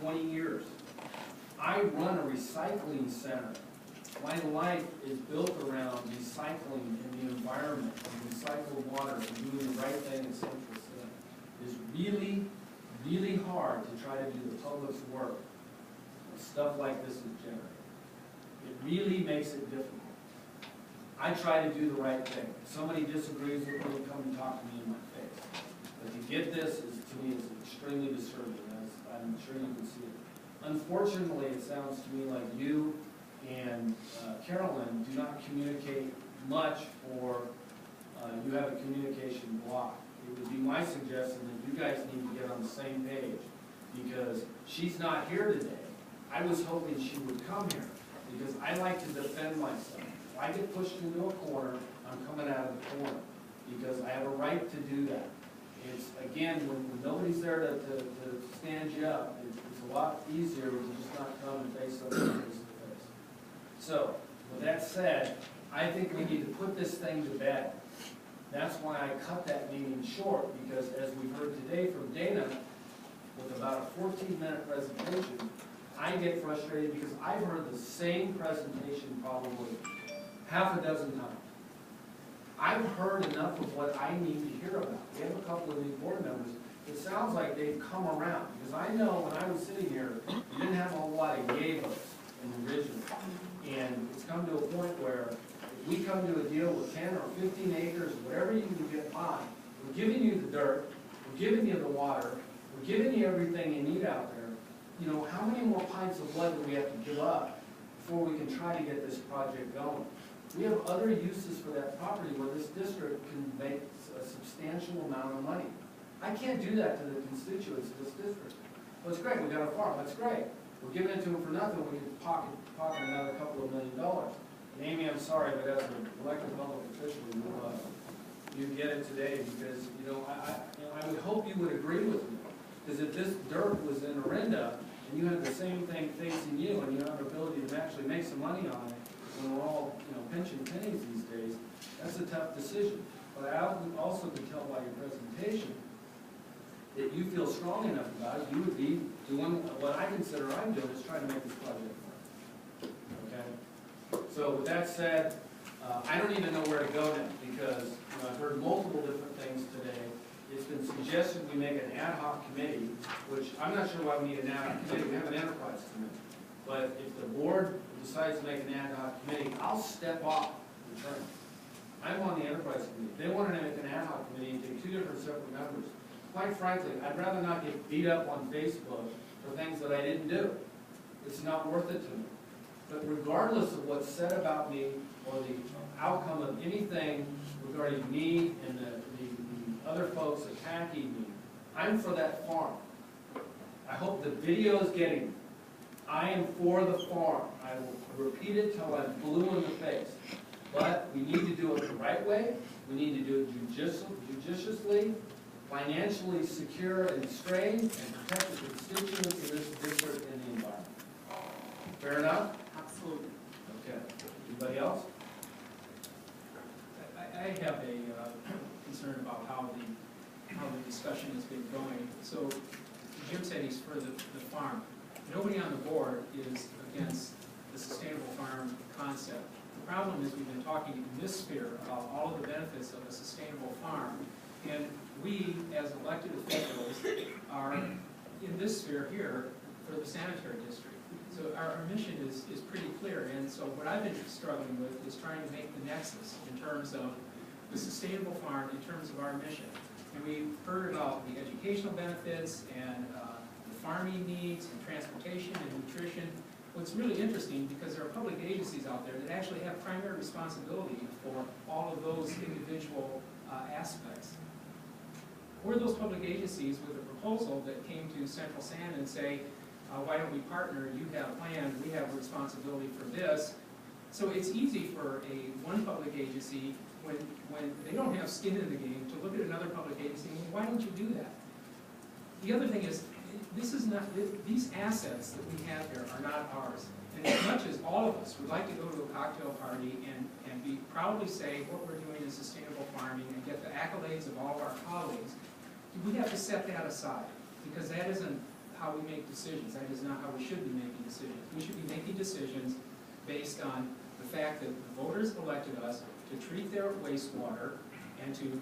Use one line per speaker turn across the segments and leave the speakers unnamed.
20 years. I run a recycling center. My life is built around recycling in the environment, and recycled water, and doing the right thing in Central City. It is really, really hard to try to do the public's work when stuff like this is generated. It really makes it difficult. I try to do the right thing. If somebody disagrees with me, come and talk to me in my face. But to get this, to me, is extremely disturbing, as I'm sure you can see it. Unfortunately, it sounds to me like you and Carolyn do not communicate much, or you have a communication block. It would be my suggestion that you guys need to get on the same page, because she's not here today. I was hoping she would come here, because I like to defend myself. If I get pushed into a corner, I'm coming out of the corner, because I have a right to do that. It's, again, when nobody's there to stand you up, it's a lot easier to just not come and face something face to face. So, with that said, I think we need to put this thing to bed. That's why I cut that meeting short, because as we've heard today from Dana, with about a 14-minute presentation, I get frustrated because I've heard the same presentation probably half a dozen times. I've heard enough of what I need to hear about. We have a couple of new board members. It sounds like they've come around, because I know when I was sitting here, we didn't have a whole lot of yay votes in the original. And it's come to a point where if we come to a deal with 10 or 15 acres, whatever you can get by, we're giving you the dirt, we're giving you the water, we're giving you everything you need out there. You know, how many more pints of blood do we have to give up before we can try to get this project going? We have other uses for that property where this district can make a substantial amount of money. I can't do that to the constituents of this district. Well, it's great, we got a farm, that's great. We're giving it to them for nothing, we can pocket another couple of $1 million. And Amy, I'm sorry, but as an elected public official, you get it today, because, you know, I would hope you would agree with me. Because if this dirt was in Orinda, and you had the same thing facing you, and you have the ability to actually make some money on it, when we're all, you know, pinching pennies these days, that's a tough decision. But I also could tell by your presentation that you feel strong enough about it, you would be doing what I consider I'm doing, is trying to make this project work. Okay? So with that said, I don't even know where to go now, because you know, I've heard multiple different things today. It's been suggested we make an ad hoc committee, which I'm not sure why we need an ad hoc committee. We have an enterprise committee. But if the board decides to make an ad hoc committee, I'll step off the train. I'm on the enterprise committee. If they wanted to make an ad hoc committee and take two different separate members, quite frankly, I'd rather not get beat up on Facebook for things that I didn't do. It's not worth it to me. But regardless of what's said about me or the outcome of anything regarding me and the other folks attacking me, I'm for that farm. I hope the video is getting me. I am for the farm. I will repeat it till I'm blue in the face. But we need to do it the right way. We need to do it judiciously, financially secure and strained, and protect the constituents of this district and the environment. Fair enough?
Absolutely.
Okay. Anybody else?
I have a concern about how the discussion has been going. So Jim said he's for the farm. Nobody on the board is against the sustainable farm concept. The problem is we've been talking in this sphere about all of the benefits of a sustainable farm, and we, as elected officials, are in this sphere here for the sanitary district. So our mission is pretty clear, and so what I've been struggling with is trying to make the nexus in terms of the sustainable farm, in terms of our mission. And we've heard about the educational benefits and farming needs and transportation and nutrition. What's really interesting, because there are public agencies out there that actually have primary responsibility for all of those individual aspects. We're those public agencies with a proposal that came to Central San and say, why don't we partner? You have land, we have responsibility for this. So it's easy for one public agency, when they don't have skin in the game, to look at another public agency and say, why don't you do that? The other thing is, these assets that we have here are not ours. And as much as all of us would like to go to a cocktail party and proudly say what we're doing is sustainable farming and get the accolades of all of our colleagues, we have to set that aside, because that isn't how we make decisions. That is not how we should be making decisions. We should be making decisions based on the fact that the voters elected us to treat their wastewater and to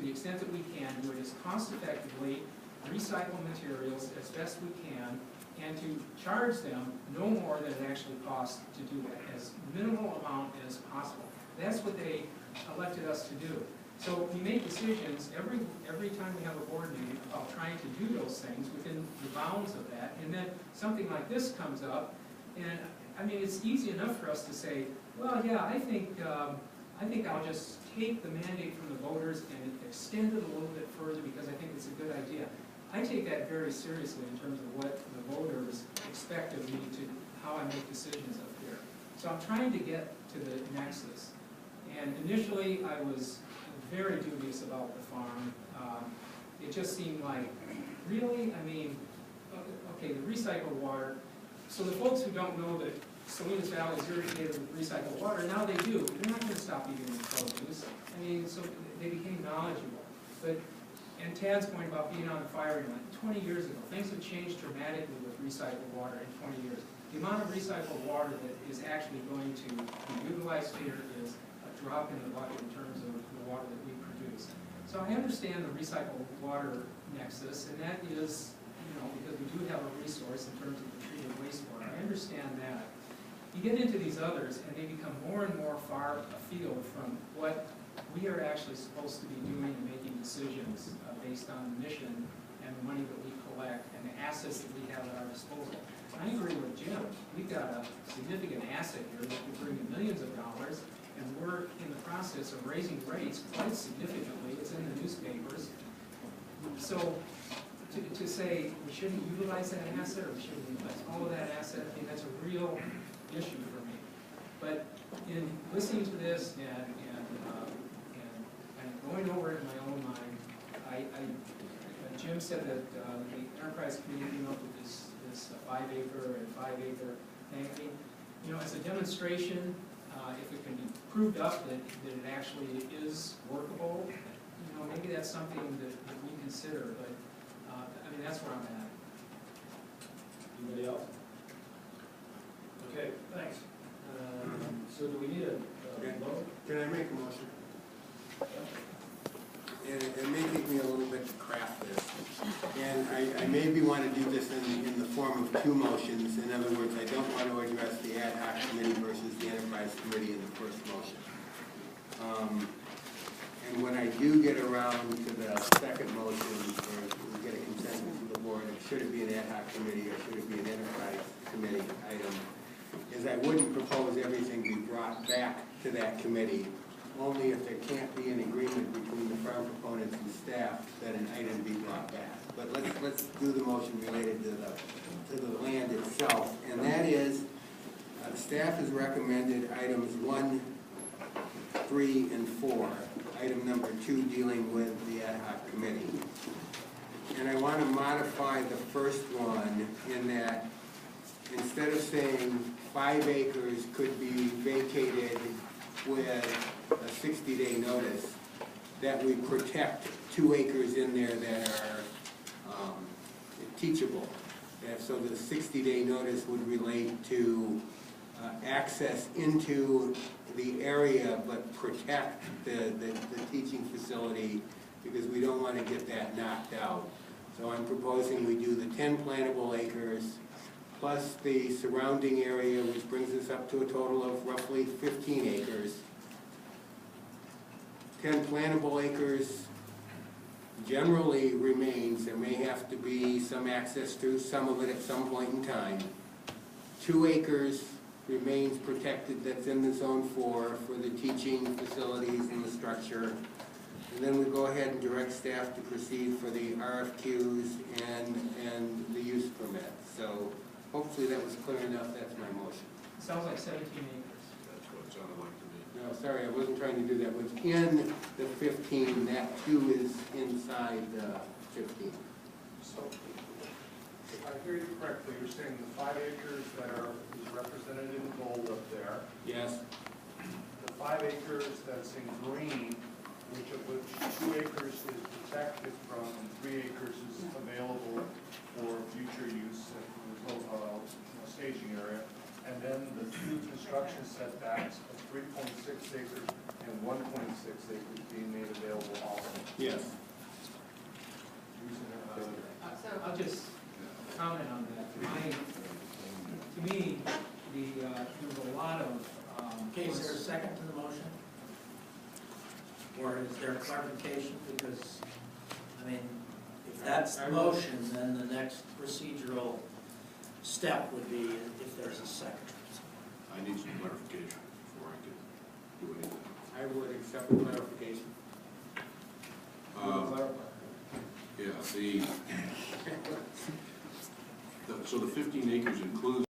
the extent that we can, do it as cost effectively, recycle materials as best we can, and to charge them no more than it actually costs to do that, as minimal amount as possible. That's what they elected us to do. So we make decisions every time we have a board meeting about trying to do those things within the bounds of that, and then something like this comes up, and I mean, it's easy enough for us to say, well, yeah, I think I'll just take the mandate from the voters and extend it a little bit further because I think it's a good idea. I take that very seriously in terms of what the voters expect of me to how I make decisions up here. So I'm trying to get to the nexus. And initially, I was very dubious about the farm. It just seemed like, really? I mean, okay, the recycled water. So the folks who don't know that Salinas Valley is irrigated with recycled water, now they do. They're not going to stop eating the produce. I mean, so they became knowledgeable. And Tad's point about being on the firing line, 20 years ago, things have changed dramatically with recycled water in 20 years. The amount of recycled water that is actually going to be utilized here is a drop in the bucket in terms of the water that we produce. So I understand the recycled water nexus, and that is, because we do have a resource in terms of the treated wastewater. I understand that. You get into these others, and they become more and more far afield from what we are actually supposed to be doing and making decisions based on the mission and the money that we collect and the assets that we have at our disposal. I agree with Jim. We've got a significant asset here that will bring in millions of dollars, and we're in the process of raising rates quite significantly. It's in the newspapers. So to say we shouldn't utilize that asset or we shouldn't utilize all of that asset, I think that's a real issue for me. But in listening to this and going over it in my own mind, Jim said that the enterprise committee came up with this 5-acre and 5-acre thing. I mean, as a demonstration, if it can be proved up that it actually is workable, maybe that's something that we consider. But I mean, that's where I'm at.
Anybody else? Okay, thanks. So do we need a vote?
Can I make a motion? And it may take me a little bit to craft this. And I maybe want to do this in the form of two motions. In other words, I don't want to address the ad hoc committee versus the enterprise committee in the first motion. And when I do get around to the second motion, or we get a consensus of the board, should it be an ad hoc committee or should it be an enterprise committee item, is I wouldn't propose everything be brought back to that committee, only if there can't be an agreement between the farm proponents and staff that an item be brought back. But let's do the motion related to the land itself, and that is staff has recommended items 1, 3, and 4. Item number 2 dealing with the ad hoc committee. And I want to modify the first one in that instead of saying 5 acres could be vacated with a 60-day notice, that we protect 2 acres in there that are teachable. And so the 60-day notice would relate to access into the area, but protect the teaching facility, because we don't want to get that knocked out. So I'm proposing we do the 10 plantable acres plus the surrounding area, which brings us up to a total of roughly 15 acres. 10 plantable acres generally remains. There may have to be some access through some of it at some point in time. 2 acres remains protected, that's in the zone 4 for the teaching facilities and the structure. And then we go ahead and direct staff to proceed for the RFQs and the use permit. So hopefully that was clear enough. That's my motion.
It sounds like 17 acres.
That's what it sounded like to me.
No, sorry, I wasn't trying to do that. Within the 15, that 2 is inside the 15.
So, if I hear you correctly, you're saying the 5 acres that is represented in gold up there,
Yes.
the 5 acres that's in green which 2 acres is protected from, and 3 acres is available for future use and staging area. And then the 2 construction setbacks of 3.6 acres and 1.6 acres being made available also.
Yes.
I'll just comment on that. To me, there was a lot of.
Okay, is there a second to the motion? Or is there clarification? Because, I mean, if that's the motion, then the next procedural step would be if there's a second.
I need some clarification before I can do anything.
I would accept the clarification.
Yeah, so the 15 acres includes